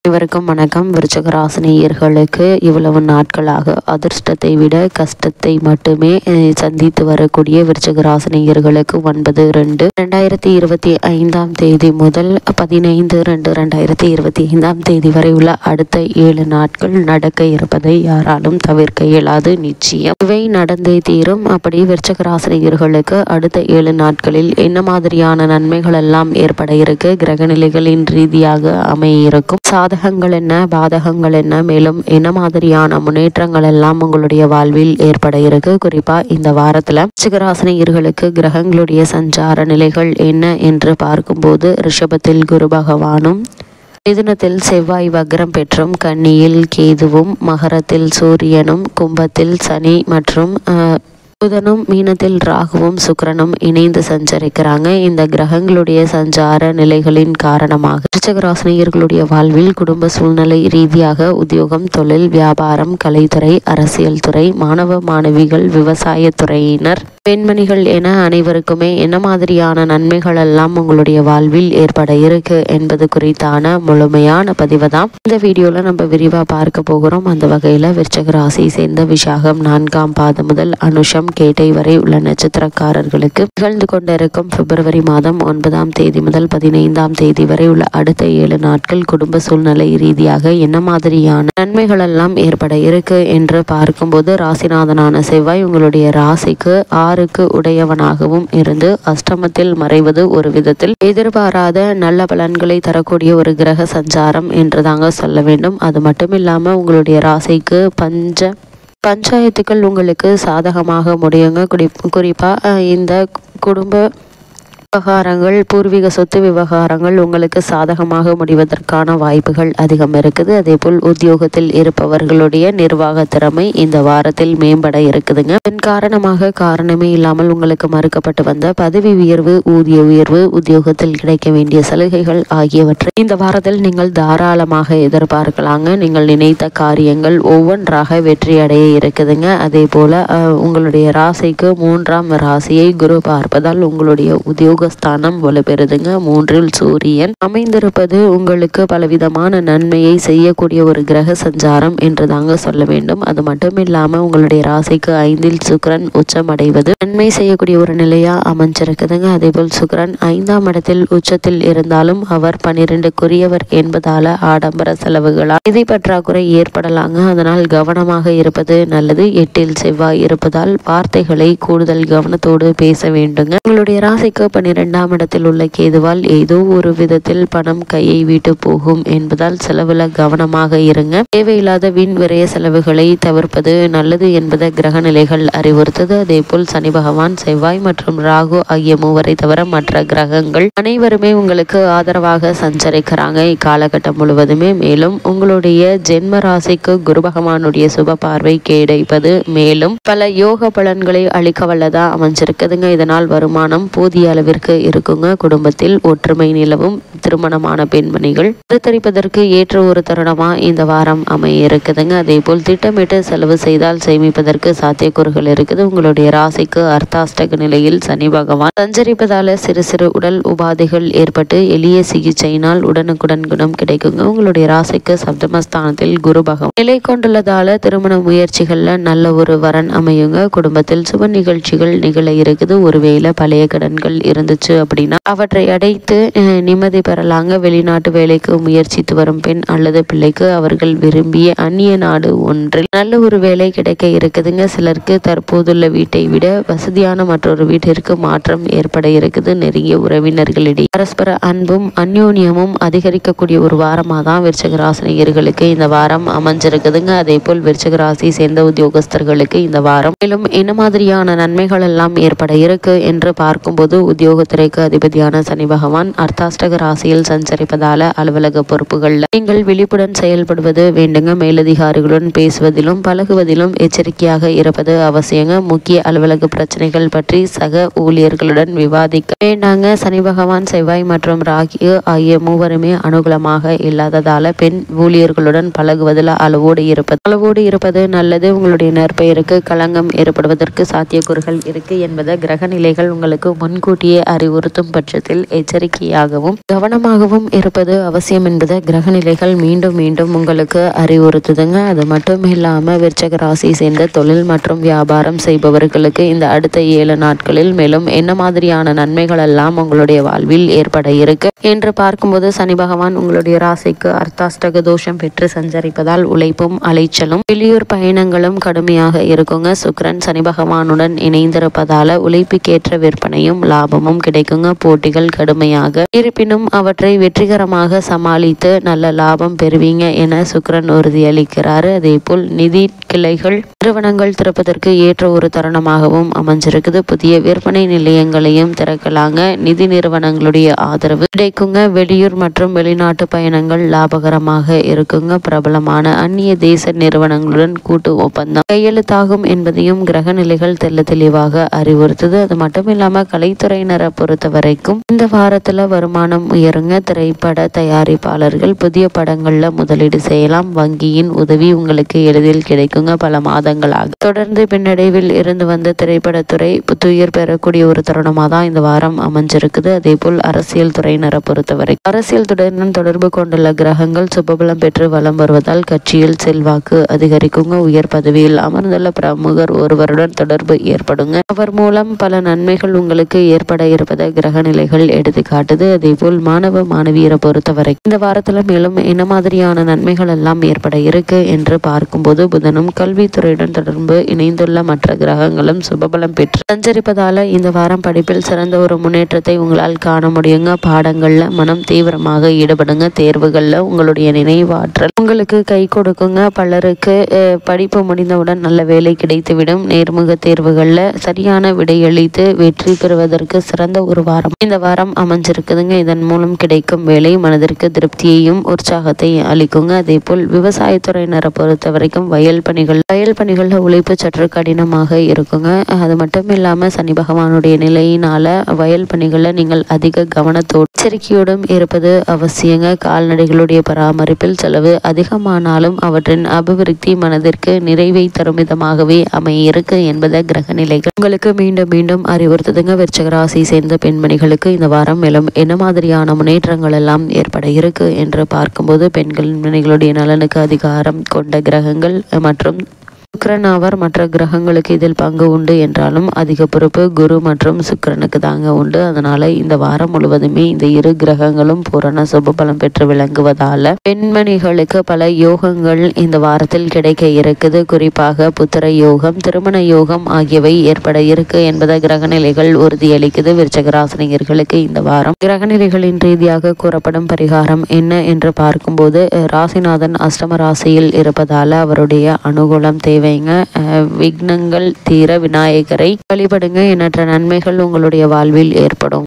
இவருக்கும் வணக்கம். விருச்சிக ராசினியர்களுக்கு இவ்வளவு நாட்களாக அதிர்ஷ்டத்தை விட கஷ்டத்தை மட்டுமே சந்தித்து வரக்கூடிய விருச்சிக ராசினியர்களுக்கு 9/2/2025 முதல் 15/2/2025 வரை உள்ள அடுத்த 7 நாட்கள் நடக்க இருப்பதை யாராலும் தவிர்க்க இயலாது. நிச்சயம் இவை நடந்தே தீரும். அப்படி விருச்சிக ராசினியர்களுக்கு அடுத்த 7 நாட்களில் என்ன மாதிரியான நன்மைகள் எல்லாம் ஏற்பட இருக்கு, கிரகநிலைகளின் ரீதியாக அமைய இருக்கும், சாதகங்கள் என்ன, பாதகங்கள் என்ன, மேலும் என்ன மாதிரியான முன்னேற்றங்கள் எல்லாம் உங்களுடைய வாழ்வில் ஏற்பட இருக்கு. குறிப்பா இந்த வாரத்துல விருச்சிகராசினியர்களுக்கு கிரகங்களுடைய சஞ்சார நிலைகள் என்ன என்று பார்க்கும்போது, ரிஷபத்தில் குரு பகவானும், மிதுனத்தில் செவ்வாய் வக்ரம் பெற்றும், கன்னியில் கேதுவும், மகரத்தில் சூரியனும், கும்பத்தில் சனி மற்றும் புதனும், மீனத்தில் ராகுவும் சுக்கிரனும் இணைந்து சஞ்சரிக்கிறாங்க. இந்த கிரகங்களுடைய சஞ்சார நிலைகளின் காரணமாக விருச்சிக ராசினியர்களுடைய வாழ்வில் குடும்ப சூழ்நிலை ரீதியாக உத்தியோகம், தொழில், வியாபாரம், கலைத்துறை, அரசியல் துறை, மாணவ மாணவிகள், விவசாய துறையினர், பெண்மணிகள் என அனைவருக்குமே என்ன மாதிரியான நன்மைகள் எல்லாம் உங்களுடைய வாழ்வில் ஏற்பட இருக்கு என்பது குறித்தான முழுமையான பதிவை தான் இந்த வீடியோல நம்ம விரிவா பார்க்க போகிறோம். அந்த வகையில விருச்சிக ராசியை சேர்ந்த விஷாகம் 4ஆம் பாதம் முதல் அனுஷம் கேட்டை வரை உள்ள நட்சத்திரக்காரர்களுக்கு நிகழ்ந்து கொண்டிருக்கும் பிப்ரவரி மாதம் 9ஆம் தேதி முதல் 15ஆம் தேதி வரை உள்ள அடுத்த 7 நாட்கள் குடும்ப சூழ்நிலை ரீதியாக என்ன மாதிரியான நன்மைகள் எல்லாம் ஏற்பட இருக்கு என்று பார்க்கும்போது, ராசிநாதனான செவ்வாய் உங்களுடைய ராசிக்கு 6க்கு உடையவனாகவும் இருந்து அஷ்டமத்தில் மறைவது ஒரு விதத்தில் எதிர்பாராத நல்ல பலன்களை தரக்கூடிய ஒரு கிரக சஞ்சாரம் என்று தாங்க சொல்ல வேண்டும். அது மட்டும் இல்லாம உங்களுடைய ராசிக்கு பஞ்சாயத்துக்கள் உங்களுக்கு சாதகமாக முடியுங்க. குறிப்பா இந்த குடும்ப விவகாரங்கள், பூர்வீக சொத்து விவகாரங்கள் உங்களுக்கு சாதகமாக முடிவதற்கான வாய்ப்புகள் அதிகம் இருக்குது. அதே போல் உத்தியோகத்தில் இருப்பவர்களுடைய நிர்வாக திறமை இந்த வாரத்தில் மேம்பட இருக்குதுங்க. இதன் காரணமாக காரணமே இல்லாமல் உங்களுக்கு மறுக்கப்பட்டு வந்த பதவி உயர்வு, ஊதிய உயர்வு, உத்தியோகத்தில் கிடைக்க வேண்டிய சலுகைகள் ஆகியவற்றை இந்த வாரத்தில் நீங்கள் தாராளமாக எதிர்பார்க்கலாங்க. நீங்கள் நினைத்த காரியங்கள் ஒவ்வொன்றாக வெற்றி அடைய இருக்குதுங்க. அதே போல உங்களுடைய ராசிக்கு 3ஆம் ராசியை குரு பார்ப்பதால் உங்களுடைய உத்தியோக ஸ்தானம் வலுப்பெறுதுங்க. 3இல் சூரியன் அமைந்திருப்பது உங்களுக்கு பலவிதமான நன்மையை செய்யக்கூடிய ஒரு கிரக சஞ்சாரம் என்று தாங்க சொல்ல வேண்டும். அது மட்டும் இல்லாம உங்களுடைய ராசிக்கு 5இல் சுக்கிரன் உச்சமடைவது நன்மை செய்யக்கூடிய ஒரு நிலையா அமைஞ்சிருக்குதுங்க. அதே போல் சுக்கிரன் 5ஆம் இடத்தில் உச்சத்தில் இருந்தாலும் அவர் 12க்குரியவர் என்பதால ஆடம்பர செலவுகளால் நிதி பற்றாக்குறை ஏற்படலாங்க. அதனால் கவனமாக இருப்பது நல்லது. 8இல் செவ்வாய் இருப்பதால் வார்த்தைகளை கூடுதல் கவனத்தோடு பேச வேண்டுங்க. உங்களுடைய ராசிக்கு 12ஆம் இடத்தில் உள்ள கேதுவால் ஏதோ ஒரு விதத்தில் பணம் கையை விட்டு போகும் என்பதால் செலவுல கவனமாக இருங்க. தேவையில்லாத வீண் விரைய செலவுகளை தவிர்ப்பது நல்லது என்பதை கிரக நிலைகள் அறிவுறுத்தது. அதே போல் சனி பகவான், செவ்வாய் மற்றும் ராகு ஆகிய மூவரை தவிர மற்ற கிரகங்கள் அனைவருமே உங்களுக்கு ஆதரவாக சஞ்சரிக்கிறாங்க இக்காலகட்டம் முழுவதுமே. மேலும் உங்களுடைய ஜென்ம ராசிக்கு குரு பகவானுடைய சுப பார்வை கிடைப்பது மேலும் பல யோக பலன்களை அளிக்க வல்லதா அமைஞ்சிருக்குதுங்க. இதனால் வருமானம் போதிய அளவிற்கு இருக்குங்க. குடும்பத்தில் ஒற்றுமை நிலவும். திருமணமான பெண்மணிகள் கருத்தரிப்பதற்கு ஏற்ற ஒரு தருணமா இந்த வாரம் அமைய இருக்குதுங்க. அதே போல் திட்டமிட்டு செலவு செய்தால் சேமிப்பதற்கு சாத்தியக்கூறுகள் இருக்குது. உங்களுடைய ராசிக்கு அர்த்தாஷ்டக நிலையில் சனி பகவான் சஞ்சரிப்பதால சிறு சிறு உடல் உபாதைகள் ஏற்பட்டு எளிய சிகிச்சையினால் உடனுக்குடன் குணம் கிடைக்குங்க. உங்களுடைய ராசிக்கு சப்தமஸ்தானத்தில் குரு பகவான் நிலை கொண்டுள்ளதால திருமண முயற்சிகள்ல நல்ல ஒரு வரன் அமையுங்க. குடும்பத்தில் சுப நிகழ்ச்சிகள் நிகழ இருக்குது. ஒருவேளை பழைய கடன்கள் இருந்துச்சு அப்படின்னா அவற்றை அடைத்து நிம்மதி பெறலாங்க. வெளிநாட்டு வேலைக்கு முயற்சித்து வரும் பெண் அல்லது பிள்ளைக்கு அவர்கள் விரும்பிய அந்நிய நாடு ஒன்றில் நல்ல ஒரு வேலை கிடைக்க இருக்குதுங்க. சிலருக்கு தற்போதுள்ள வீட்டை விட வசதியான மற்றொரு வீட்டிற்கு மாற்றம் ஏற்பட இருக்குது. நெருங்கிய உறவினர்களிடையே பரஸ்பர அன்பும் அந்யோன்யமும் அதிகரிக்கக்கூடிய ஒரு வாரமா தான் விருச்சிக ராசினியர்களுக்கு இந்த வாரம் அமைஞ்சிருக்குதுங்க. அதே போல் விருச்சிக ராசியை சேர்ந்த உத்தியோகஸ்தர்களுக்கு இந்த வாரம் மேலும் என்ன மாதிரியான நன்மைகள் எல்லாம் ஏற்பட இருக்கு என்று பார்க்கும்போது, உத்தியோகத்துறைக்கு அதிபதியான சனி பகவான் அர்த்தாஷ்டக ராசியில் சஞ்சரிப்பதால அலுவலக பொறுப்புகள்ல நீங்கள் விழிப்புடன் செயல்படுவது வேண்டுங்க. மேலதிகாரிகளுடன் பேசுவதிலும் பழகுவதிலும் எச்சரிக்கையாக இருப்பது அவசியங்க. முக்கிய அலுவலக பிரச்சனைகள் பற்றி சக ஊழியர்களுடன் விவாதிக்க வேண்டாங்க. சனி பகவான், செவ்வாய் மற்றும் ராகு ஆகிய மூவருமே அனுகூலமாக இல்லாததால பெண் ஊழியர்களுடன் பழகுவதில் அளவோடு இருப்பது நல்லது. உங்களுடைய நற்பெயருக்கு களங்கம் ஏற்படுவதற்கு சாத்தியக்கூறுகள் இருக்கு என்பதை கிரக நிலைகள் உங்களுக்கு முன்கூட்டியே அறிவுறுத்தும் பட்சத்தில் எச்சரிக்கையாகவும் கவனமாகவும் இருப்பது அவசியம் என்பதை கிரகநிலைகள் மீண்டும் மீண்டும் உங்களுக்கு அறிவுறுத்துதுங்க. அது மட்டும் இல்லாம விருச்சக ராசியை சேர்ந்த தொழில் மற்றும் வியாபாரம் செய்பவர்களுக்கு இந்த அடுத்த 7 நாட்களில் மேலும் என்ன மாதிரியான நன்மைகள் எல்லாம் உங்களுடைய வாழ்வில் ஏற்பட இருக்கு என்று பார்க்கும்போது, சனி பகவான் உங்களுடைய ராசிக்கு அர்த்தாஷ்டக தோஷம் பெற்று சஞ்சரிப்பதால் உழைப்பும் அலைச்சலும் வெளியூர் பயணங்களும் கடுமையாக இருக்குங்க. சுக்கிரன் சனி பகவானுடன் இணைந்திருப்பதால உழைப்புக்கேற்ற விற்பனையும் லாபமும் கிடைக்குங்க. போட்டிகள் கடுமையாக இருப்பினும் அவற்றை வெற்றிகரமாக சமாளித்து நல்ல லாபம் பெறுவீங்க என சுக்கிரன் உறுதியளிக்கிறாரு. அதே போல் நிதி கிளைகள் நிறுவனங்கள் திறப்பதற்கு ஏற்ற ஒரு தருணமாகவும் அமைஞ்சிருக்குது. புதிய விற்பனை நிலையங்களையும் திறக்கலாங்க. நிதி நிறுவனங்களுடைய ஆதரவு கிடைக்குங்க. வெளியூர் மற்றும் வெளிநாட்டு பயணங்கள் லாபகரமாக இருக்குங்க. பிரபலமான அந்நிய தேச நிறுவனங்களுடன் கூட்டு ஒப்பந்தம் கையெழுத்தாகும் என்பதையும் கிரக நிலைகள் தெல்ல தெளிவாக அறிவுறுத்துது. அது மட்டும் இல்லாம கலைத்துறையினரை பொறுத்த வரைக்கும் இந்த வாரத்துல வருமானம் உயருங்க. திரைப்பட தயாரிப்பாளர்கள் புதிய படங்கள்ல முதலீடு செய்யலாம். வங்கியின் உதவி உங்களுக்கு எளிதில் கிடைக்குங்க. பல மாதங்களாக தொடர்ந்து பின்னடைவில் இருந்து வந்த திரைப்படத்துறை புத்துயிர் பெறக்கூடிய ஒரு தருணமாக தான் இந்த வாரம் அமைஞ்சிருக்குது. அதே போல் அரசியல் துறையினரை பொறுத்தவரை அரசியல் துறையினர் தொடர்பு கொண்டுள்ள கிரகங்கள் சுபபலம் பெற்று வலம் வருவதால் கட்சியில் செல்வாக்கு அதிகரிக்குங்க. உயர் பதவியில் அமர்ந்துள்ள பிரமுகர் ஒருவருடன் தொடர்பு ஏற்படுங்க. அவர் மூலம் பல நன்மைகள் உங்களுக்கு ஏற்பட இருப்பதை கிரக நிலைகள் எடுத்து காட்டுது. அதே போல் மாணவ மாணவியரை பொறுத்தவரை இந்த வாரத்துல மேலும் என்ன மாதிரியான நன்மைகள் எல்லாம் ஏற்பட இருக்கு என்று பார்க்கும்போது, புதனும் கல்வித்துறையுடன் தொடர்பு இணைந்துள்ள மற்ற கிரகங்களும் சுபபலம் பெற்று சஞ்சரிப்பதால இந்த வாரம் படிப்பில் சிறந்த ஒரு முன்னேற்றத்தை உங்களால் காண முடியுங்க. பாடங்கள்ல மனம் தீவிரமாக ஈடுபடுங்க. தேர்வுகள்ல உங்களுடைய நினைவாற்றல் உங்களுக்கு கை கொடுக்குங்க. பலருக்கு படிப்பு முடிந்தவுடன் நல்ல வேலை கிடைத்துவிடும். நேர்முக தேர்வுகள்ல சரியான விடையளித்து வெற்றி பெறுவதற்கு சிறந்த ஒரு வாரம் இந்த வாரம் அமைஞ்சிருக்குதுங்க. இதன் மூலம் கிடைக்கும் வேலை மனதிற்கு திருப்தியையும் உற்சாகத்தை அளிக்குங்க. அதே போல் விவசாயத்துறையினரை பொறுத்த வரைக்கும் வயல் பணிகள்ல உழைப்பு சற்று கடினமாக இருக்குங்க. அது மட்டும் இல்லாம சனி பகவானுடைய நிலையினால வயல் பணிகள்ல நீங்கள் அதிக கவனத்தோடு எச்சரிக்கையோடும் இருப்பது அவசியங்க. கால்நடைகளுடைய பராமரிப்பில் செலவு அதிகமானாலும் அவற்றின் அபிவிருத்தி மனதிற்கு நிறைவை தரும் விதமாகவே அமையிருக்கு என்பதை கிரக நிலைகள் உங்களுக்கு மீண்டும் மீண்டும் அறிவுறுத்துதுங்க. விருச்சிக ராசியை சேர்ந்த பெண்மணிகளுக்கு இந்த வாரம் மேலும் என்ன மாதிரியான முன்னேற்றங்கள் எல்லாம் ஏற்பட இருக்கு என்று பார்க்கும்போது, பெண்களுடைய நலனுக்கு அதிகாரம் கொண்ட கிரகங்கள் மற்றும் சுக்கிரன் ஆவார். மற்ற கிரகங்களுக்கு இதில் பங்கு உண்டு என்றாலும் அதிக பொறுப்பு குரு மற்றும் சுக்கிரனுக்கு தாங்க உண்டு. அதனால இந்த வாரம் முழுவதுமே இந்த இரு கிரகங்களும் பூரண சுபபலம் பெற்று விளங்குவதால பெண்மணிகளுக்கு பல யோகங்கள் இந்த வாரத்தில் கிடைக்க இருக்குது. குறிப்பாக புத்திர யோகம், திருமண யோகம் ஆகியவை ஏற்பட இருக்கு என்பதை கிரகநிலைகள் உறுதியளிக்குது. விருச்சிக ராசினியர்களுக்கு இந்த வாரம் கிரகநிலைகளின் ரீதியாக கூறப்படும் பரிகாரம் என்ன என்று பார்க்கும்போது, ராசிநாதன் அஷ்டம ராசியில் இருப்பதால அவருடைய அனுகூலம் தேவைங்க. விக்னங்கள் தீர விநாயகரை வழிபடுங்க. எண்ணற்ற நன்மைகள் உங்களுடைய வாழ்வில் ஏற்படும்.